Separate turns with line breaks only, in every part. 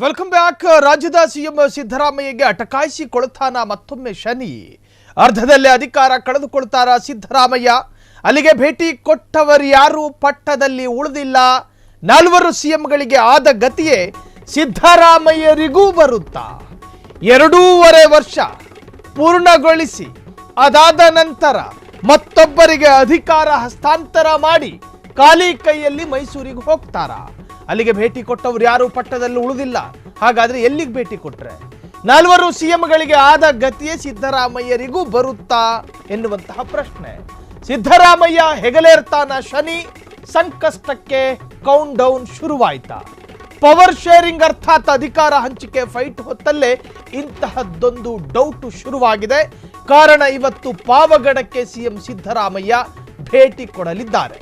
Welcome back. ರಾಜ್ಯದ CM ಸಿದ್ದರಾಮಯ್ಯಗೆ ಅಟಕಾಯಿಸಿಕೊಳ್ತಾನ ಮತ್ತೊಮ್ಮೆ ಶನಿ. ಅರ್ಧದಲ್ಲೇ ಅಧಿಕಾರ ಕಳೆದುಕೊಳ್ತಾರ ಸಿದ್ದರಾಮಯ್ಯ. ಅಲ್ಲಿಗೆ ಭೇಟಿ ಕೊಟ್ಟವರ್ಯಾರು ಪಟ್ಟದಲ್ಲಿ ಉಳಿದಿಲ್ಲ. 4 ಸಿಎಂಗಳಿಗೆ ಆದ ಗತಿಯೇ ಸಿದ್ದರಾಮಯ್ಯರಿಗೂ ಬರುತ್ತಾ? 2.5 ವರ್ಷ ಪೂರ್ಣಗೊಳಿಸಿ ಅದಾದ ನಂತರ ಮತ್ತೊಬ್ಬರಿಗೆ ಅಧಿಕಾರ ಹಸ್ತಾಂತರ ಮಾಡಿ ಖಾಲಿ ಕೈಯಲ್ಲಿ ಮೈಸೂರಿಗೆ ಹೋಗ್ತಾರ. ಅಲ್ಲಿಗೆ ಭೇಟಿ ಕೊಟ್ಟವರು ಯಾರು ಪಟ್ಟದಲ್ಲಿ ಉಳಿದಿಲ್ಲ. ಹಾಗಾದ್ರೆ ಎಲ್ಲಿಗೆ ಭೇಟಿ ಕೊಟ್ರೆ 4 ಸಿಎಂಗಳಿಗೆ ಆದ ಗತಿಯೇ ಸಿದ್ದರಾಮಯ್ಯರಿಗೂ ಬರುತ್ತಾ ಎನ್ನುವಂತಹ ಪ್ರಶ್ನೆ. ಸಿದ್ದರಾಮಯ್ಯ ಹೆಗಲೇರ್ತಾನ ಶನಿ. ಸಂಕಷ್ಟಕ್ಕೆ ಕೌಂಟ್ ಡೌನ್ ಶುರುವಾಯ್ತಾ? ಪವರ್ ಶೇರಿಂಗ್ ಅರ್ಥಾತ್ ಅಧಿಕಾರ ಹಂಚಿಕೆ ಫೈಟ್ ಹೊತ್ತಲ್ಲೇ ಇಂತಹದ್ದೊಂದು ಡೌಟ್ ಶುರುವಾಗಿದೆ. ಕಾರಣ ಇವತ್ತು ಪಾವಗಡಕ್ಕೆ ಸಿಎಂ ಸಿದ್ದರಾಮಯ್ಯ ಭೇಟಿ ಕೊಡಲಿದ್ದಾರೆ.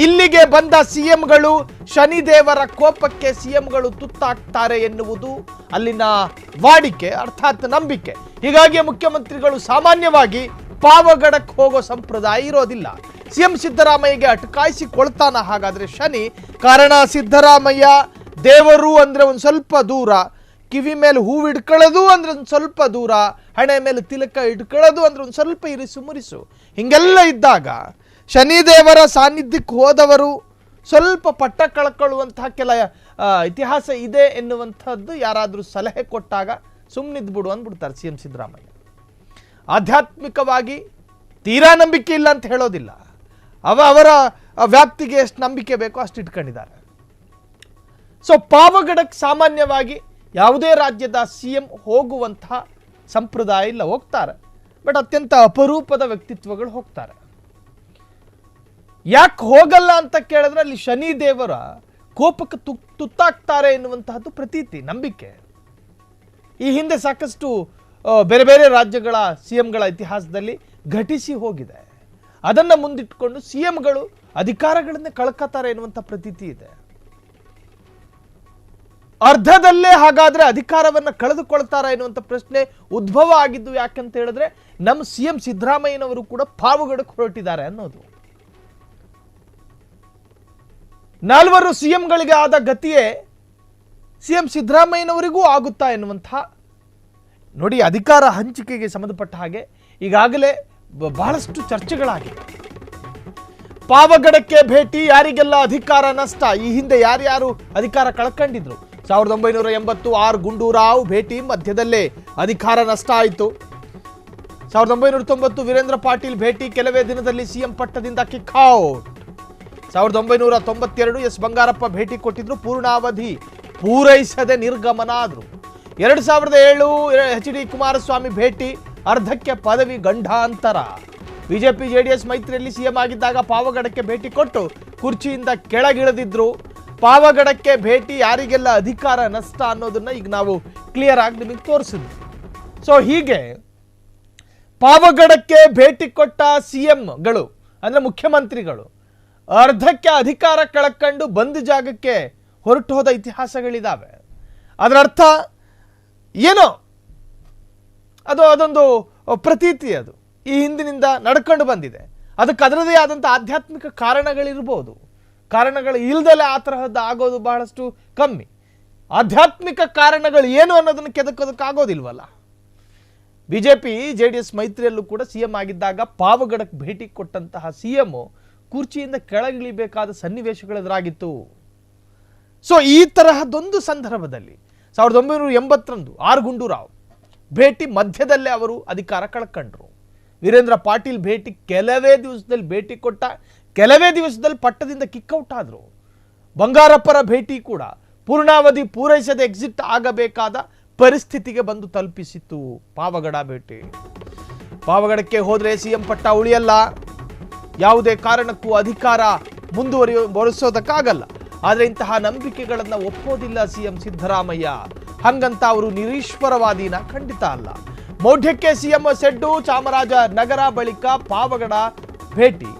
ಇಲ್ಲಿಗೆ ಬಂದ ಸಿಎಂಗಳು ಶನಿದೇವರ ಕೋಪಕ್ಕೆ ಸಿಎಂಗಳು ತುತ್ತಾಗ್ತಾರೆ ಎನ್ನುವುದು ಅಲ್ಲಿನ ವಾಡಿಕೆ ಅರ್ಥಾತ್ ನಂಬಿಕೆ. ಹೀಗಾಗಿ ಮುಖ್ಯಮಂತ್ರಿಗಳು ಸಾಮಾನ್ಯವಾಗಿ ಪಾವಗಡಕ್ಕೆ ಹೋಗೋ ಸಂಪ್ರದಾಯ ಇರೋದಿಲ್ಲ. ಸಿಎಂ ಸಿದ್ದರಾಮಯ್ಯಗೆ ಅಟಕಾಯಿಸಿಕೊಳ್ತಾನ ಹಾಗಾದ್ರೆ ಶನಿ. ಕಾರಣ ಸಿದ್ದರಾಮಯ್ಯ ದೇವರು ಅಂದ್ರೆ ಒಂದು ಸ್ವಲ್ಪ ದೂರ, ಕಿವಿ ಮೇಲೆ ಹೂವು ಇಟ್ಕೊಳ್ಳೋದು ಅಂದ್ರೆ ಒಂದು ಸ್ವಲ್ಪ ದೂರ, ಹಣೆ ಮೇಲೆ ತಿಲಕ ಇಟ್ಕೊಳ್ಳೋದು ಅಂದ್ರೆ ಒಂದು ಸ್ವಲ್ಪ ಇರಿಸು ಮುರಿಸು, ಹಿಂಗೆಲ್ಲ ಇದ್ದಾಗ ಶನಿದೇವರ ಸಾನ್ನಿಧ್ಯಕ್ಕೆ ಹೋದವರು ಸ್ವಲ್ಪ ಪಟ್ಟ ಕಳ್ಕೊಳ್ಳುವಂತಹ ಕೆಲ ಇತಿಹಾಸ ಇದೆ ಎನ್ನುವಂಥದ್ದು ಯಾರಾದರೂ ಸಲಹೆ ಕೊಟ್ಟಾಗ ಸುಮ್ಮನಿದ್ದು ಬಿಡು ಅಂದ್ಬಿಡ್ತಾರೆ ಸಿಎಂ ಸಿದ್ದರಾಮಯ್ಯ. ಆಧ್ಯಾತ್ಮಿಕವಾಗಿ ತೀರಾ ನಂಬಿಕೆ ಇಲ್ಲ ಅಂತ ಹೇಳೋದಿಲ್ಲ, ಅವರ ವ್ಯಾಪ್ತಿಗೆ ಎಷ್ಟು ನಂಬಿಕೆ ಬೇಕೋ ಅಷ್ಟು ಇಟ್ಕೊಂಡಿದ್ದಾರೆ. ಸೊ ಪಾವಗಡಕ್ಕೆ ಸಾಮಾನ್ಯವಾಗಿ ಯಾವುದೇ ರಾಜ್ಯದ ಸಿಎಂ ಹೋಗುವಂತಹ ಸಂಪ್ರದಾಯ ಇಲ್ಲ. ಹೋಗ್ತಾರೆ, ಬಟ್ ಅತ್ಯಂತ ಅಪರೂಪದ ವ್ಯಕ್ತಿತ್ವಗಳು ಹೋಗ್ತಾರೆ. ಯಾಕೆ ಹೋಗಲ್ಲ ಅಂತ ಕೇಳಿದ್ರೆ ಅಲ್ಲಿ ಶನಿ ದೇವರ ಕೋಪಕ್ಕೆ ತುತ್ತಾಗ್ತಾರೆ ಎನ್ನುವಂತಹದ್ದು ಪ್ರತೀತಿ, ನಂಬಿಕೆ. ಈ ಹಿಂದೆ ಸಾಕಷ್ಟು ಬೇರೆ ಬೇರೆ ರಾಜ್ಯಗಳ ಸಿಎಂಗಳ ಇತಿಹಾಸದಲ್ಲಿ ಘಟಿಸಿ ಹೋಗಿದೆ. ಅದನ್ನು ಮುಂದಿಟ್ಕೊಂಡು ಸಿಎಂಗಳು ಅಧಿಕಾರಗಳನ್ನೇ ಕಳ್ಕೊತಾರೆ ಎನ್ನುವಂಥ ಪ್ರತೀತಿ ಇದೆ. ಅರ್ಧದಲ್ಲೇ ಹಾಗಾದ್ರೆ ಅಧಿಕಾರವನ್ನು ಕಳೆದುಕೊಳ್ತಾರ ಎನ್ನುವಂಥ ಪ್ರಶ್ನೆ ಉದ್ಭವ ಆಗಿದ್ದು ಯಾಕಂತ ಹೇಳಿದ್ರೆ ನಮ್ಮ ಸಿಎಂ ಸಿದ್ದರಾಮಯ್ಯನವರು ಕೂಡ ಪಾವಗಡಕ್ಕೆ ಹೊರಟಿದ್ದಾರೆ ಅನ್ನೋದು. 4 ಸಿಎಂಗಳಿಗೆ ಆದ ಗತಿಯೇ ಸಿಎಂ ಸಿದ್ದರಾಮಯ್ಯನವರಿಗೂ ಆಗುತ್ತಾ ಎನ್ನುವಂತಹ ನೋಡಿ. ಅಧಿಕಾರ ಹಂಚಿಕೆಗೆ ಸಂಬಂಧಪಟ್ಟ ಹಾಗೆ ಈಗಾಗಲೇ ಬಹಳಷ್ಟು ಚರ್ಚೆಗಳಾಗಿವೆ. ಪಾವಗಡಕ್ಕೆ ಭೇಟಿ, ಯಾರಿಗೆಲ್ಲ ಅಧಿಕಾರ ನಷ್ಟ. ಈ ಹಿಂದೆ ಯಾರ್ಯಾರು ಅಧಿಕಾರ ಕಳ್ಕೊಂಡಿದ್ರು? 1980 ಆರ್ ಗುಂಡೂರಾವ್ ಭೇಟಿ, ಮಧ್ಯದಲ್ಲೇ ಅಧಿಕಾರ ನಷ್ಟ ಆಯಿತು. 1990 ವೀರೇಂದ್ರ ಪಾಟೀಲ್ ಭೇಟಿ, ಕೆಲವೇ ದಿನದಲ್ಲಿ ಸಿಎಂ ಪಟ್ಟದಿಂದ ಕಿಕ್ ಔಟ್. 1992 ಎಸ್ ಬಂಗಾರಪ್ಪ ಭೇಟಿ ಕೊಟ್ಟಿದ್ರು, ಪೂರ್ಣಾವಧಿ ಪೂರೈಸದೆ ನಿರ್ಗಮನ ಆದರು. 2007 ಎಚ್ ಡಿ ಕುಮಾರಸ್ವಾಮಿ ಭೇಟಿ, ಅರ್ಧಕ್ಕೆ ಪದವಿ ಗಂಡಾಂತರ. ಬಿಜೆಪಿ ಜೆಡಿಎಸ್ ಮೈತ್ರಿಯಲ್ಲಿ ಸಿಎಂ ಆಗಿದ್ದಾಗ ಪಾವಗಡಕ್ಕೆ ಭೇಟಿ ಕೊಟ್ಟು ಕುರ್ಚಿಯಿಂದ ಕೆಳಗಿಳಿದಿದ್ರು. ಪಾವಗಡಕ್ಕೆ ಭೇಟಿ, ಯಾರಿಗೆಲ್ಲ ಅಧಿಕಾರ ನಷ್ಟ ಅನ್ನೋದನ್ನ ಈಗ ನಾವು ಕ್ಲಿಯರ್ ಆಗಿ ನಿಮಗೆ ತೋರಿಸಿದ್ವಿ. ಸೊ ಹೀಗೆ ಪಾವಗಡಕ್ಕೆ ಭೇಟಿ ಕೊಟ್ಟ ಸಿಎಂಗಳು ಅಂದ್ರೆ ಮುಖ್ಯಮಂತ್ರಿಗಳು ಅರ್ಧಕ್ಕೆ ಅಧಿಕಾರ ಕಳ್ಕೊಂಡು ಬಂದ ಜಾಗಕ್ಕೆ ಹೊರಟು ಹೋದ ಇತಿಹಾಸಗಳಿದ್ದಾವೆ. ಅದರ ಅರ್ಥ ಏನೋ ಅದೊಂದು ಪ್ರತೀತಿ, ಅದು ಈ ಹಿಂದಿನಿಂದ ನಡ್ಕೊಂಡು ಬಂದಿದೆ. ಅದಕ್ಕೆ ಅದರದೇ ಆದಂಥ ಆಧ್ಯಾತ್ಮಿಕ ಕಾರಣಗಳಿರ್ಬೋದು. ಕಾರಣಗಳು ಇಲ್ದಲೆ ಆ ತರಹದ್ದು ಆಗೋದು ಬಹಳಷ್ಟು ಕಮ್ಮಿ. ಆಧ್ಯಾತ್ಮಿಕ ಕಾರಣಗಳು ಏನು ಅನ್ನೋದನ್ನು ಕೆದಕೋದಕ್ಕಾಗೋದಿಲ್ವಲ್ಲ. ಬಿಜೆಪಿ ಜೆಡಿಎಸ್ ಮೈತ್ರಿಯಲ್ಲೂ ಕೂಡ ಸಿಎಂ ಆಗಿದ್ದಾಗ ಪಾವಗಡಕ್ಕೆ ಭೇಟಿ ಕೊಟ್ಟಂತಹ ಸಿಎಂ ಕುರ್ಚಿಯಿಂದ ಕೆಳಗಿಳಿಬೇಕಾದ ಸನ್ನಿವೇಶಗಳು ಎದುರಾಗಿತ್ತು. ಸೊ ಈ ತರಹದೊಂದು ಸಂದರ್ಭದಲ್ಲಿ 1980 ಆರ್ ಗುಂಡೂರಾವ್ ಭೇಟಿ, ಮಧ್ಯದಲ್ಲೇ ಅವರು ಅಧಿಕಾರ ಕಳ್ಕೊಂಡ್ರು. ವೀರೇಂದ್ರ ಪಾಟೀಲ್ ಭೇಟಿ, ಕೆಲವೇ ದಿವಸದಲ್ಲಿ ಭೇಟಿ ಕೊಟ್ಟ, ಕೆಲವೇ ದಿವಸದಲ್ಲಿ ಪಟ್ಟದಿಂದ ಕಿಕ್ಔಟ್ ಆದರು. ಬಂಗಾರಪ್ಪರ ಭೇಟಿ ಕೂಡ ಪೂರ್ಣಾವಧಿ ಪೂರೈಸದೆ ಎಕ್ಸಿಟ್ ಆಗಬೇಕಾದ ಪರಿಸ್ಥಿತಿಗೆ ಬಂದು ತಲುಪಿಸಿತ್ತು ಪಾವಗಡ ಭೇಟಿ. ಪಾವಗಡಕ್ಕೆ ಹೋದರೆ ಸಿಎಂ ಪಟ್ಟ ಉಳಿಯಲ್ಲ, ಯಾವುದೇ ಕಾರಣಕ್ಕೂ ಅಧಿಕಾರ ಮುಂದುವರಿಸೋದಕ್ಕಾಗಲ್ಲ. ಆದರೆ ಇಂತಹ ನಂಬಿಕೆಗಳನ್ನು ಒಪ್ಪೋದಿಲ್ಲ ಸಿಎಂ ಸಿದ್ದರಾಮಯ್ಯ. ಹಂಗಂತ ಅವರು ನಿರೀಶ್ವರವಾದಿನ ಖಂಡಿತ ಅಲ್ಲ. ಮೌಢ್ಯಕ್ಕೆ ಸಿಎಂ ಸೆಡ್ಡು, ಚಾಮರಾಜನಗರ ಬಳಿಕ ಪಾವಗಡ ಭೇಟಿ.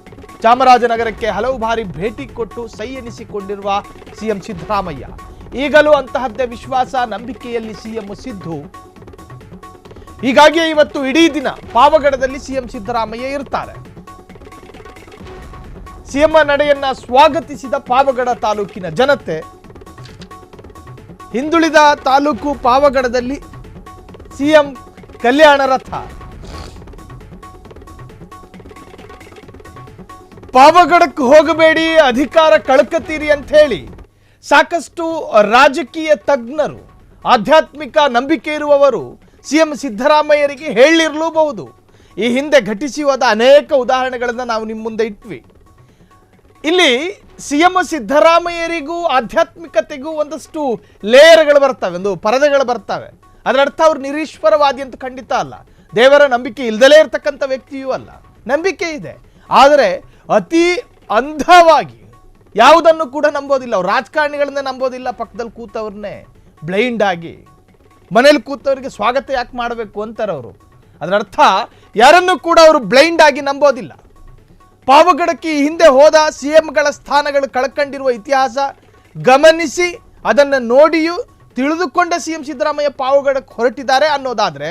ಚಾಮರಾಜನಗರಕ್ಕೆ ಹಲವು ಬಾರಿ ಭೇಟಿ ಕೊಟ್ಟು ಸೈ ಎನಿಸಿಕೊಂಡಿರುವ ಸಿಎಂ ಸಿದ್ದರಾಮಯ್ಯ. ಈಗಲೂ ಅಂತಹದ್ದೇ ವಿಶ್ವಾಸ, ನಂಬಿಕೆಯಲ್ಲಿ ಸಿಎಂ ಸಿದ್ದು. ಹೀಗಾಗಿ ಇವತ್ತು ಇಡೀ ದಿನ ಪಾವಗಡದಲ್ಲಿ ಸಿಎಂ ಸಿದ್ದರಾಮಯ್ಯ ಇರ್ತಾರೆ. ಸಿಎಂ ನಡೆಯನ್ನ ಸ್ವಾಗತಿಸಿದ ಪಾವಗಡ ತಾಲೂಕಿನ ಜನತೆ ಹಿಂದುಳಿದ ತಾಲೂಕು ಪಾವಗಡದಲ್ಲಿ ಸಿಎಂ ಕಲ್ಯಾಣ ರಥ. ಪಾವಗಡಕ್ಕೆ ಹೋಗಬೇಡಿ, ಅಧಿಕಾರ ಕಳ್ಕತ್ತೀರಿ ಅಂತ ಹೇಳಿ ಸಾಕಷ್ಟು ರಾಜಕೀಯ ತಜ್ಞರು, ಆಧ್ಯಾತ್ಮಿಕ ನಂಬಿಕೆ ಇರುವವರು ಸಿಎಂ ಸಿದ್ದರಾಮಯ್ಯರಿಗೆ ಹೇಳಿರಲೂಬಹುದು. ಈ ಹಿಂದೆ ಘಟಿಸಿ ಹೋದ ಅನೇಕ ಉದಾಹರಣೆಗಳನ್ನು ನಾವು ನಿಮ್ಮ ಮುಂದೆ ಇಟ್ವಿ. ಇಲ್ಲಿ ಸಿಎಂ ಸಿದ್ದರಾಮಯ್ಯರಿಗೂ ಆಧ್ಯಾತ್ಮಿಕತೆಗೂ ಒಂದಷ್ಟು ಲೇಯರ್ಗಳು ಬರ್ತವೆ, ಒಂದು ಪರದೆಗಳು ಬರ್ತವೆ. ಅದರ ಅರ್ಥ ಅವ್ರು ನಿರೀಶ್ವರವಾದಿ ಅಂತ ಖಂಡಿತ ಅಲ್ಲ. ದೇವರ ನಂಬಿಕೆ ಇಲ್ದಲೇ ಇರತಕ್ಕಂಥ ವ್ಯಕ್ತಿಯೂ ಅಲ್ಲ, ನಂಬಿಕೆ ಇದೆ. ಆದರೆ ಅತಿ ಅಂಧವಾಗಿ ಯಾವುದನ್ನು ಕೂಡ ನಂಬೋದಿಲ್ಲ. ಅವ್ರು ರಾಜಕಾರಣಿಗಳನ್ನೇ ನಂಬೋದಿಲ್ಲ, ಪಕ್ಕದಲ್ಲಿ ಕೂತವ್ರನ್ನೇ ಬ್ಲೈಂಡ್ ಆಗಿ. ಮನೇಲಿ ಕೂತವರಿಗೆ ಸ್ವಾಗತ ಯಾಕೆ ಮಾಡಬೇಕು ಅಂತಾರೆ ಅವರು. ಅದರ ಅರ್ಥ ಯಾರನ್ನು ಕೂಡ ಅವರು ಬ್ಲೈಂಡ್ ಆಗಿ ನಂಬೋದಿಲ್ಲ. ಪಾವಗಡಕ್ಕೆ ಹಿಂದೆ ಹೋದ ಸಿಎಂಗಳ ಸ್ಥಾನಗಳು ಕಳ್ಕೊಂಡಿರುವ ಇತಿಹಾಸ ಗಮನಿಸಿ ಅದನ್ನು ನೋಡಿಯೂ ತಿಳಿದುಕೊಂಡ ಸಿಎಂ ಸಿದ್ದರಾಮಯ್ಯ ಪಾವಗಡಕ್ಕೆ ಹೊರಟಿದ್ದಾರೆ ಅನ್ನೋದಾದರೆ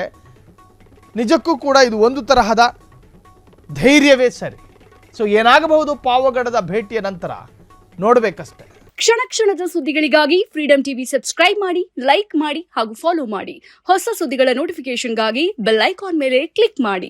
ನಿಜಕ್ಕೂ ಕೂಡ ಇದು ಒಂದು ತರಹದ ಧೈರ್ಯವೇ ಸರಿ. ಸೊ ಏನಾಗಬಹುದು ಪಾವಗಡದ ಭೇಟಿಯ ನಂತರ ನೋಡಬೇಕಷ್ಟೆ.
ಕ್ಷಣ ಕ್ಷಣದ ಸುದ್ದಿಗಳಿಗಾಗಿ ಫ್ರೀಡಂ ಟಿವಿ ಸಬ್ಸ್ಕ್ರೈಬ್ ಮಾಡಿ, ಲೈಕ್ ಮಾಡಿ ಹಾಗೂ ಫಾಲೋ ಮಾಡಿ. ಹೊಸ ಸುದ್ದಿಗಳ ನೋಟಿಫಿಕೇಶನ್ಗಾಗಿ ಬೆಲ್ ಐಕಾನ್ ಮೇಲೆ ಕ್ಲಿಕ್ ಮಾಡಿ.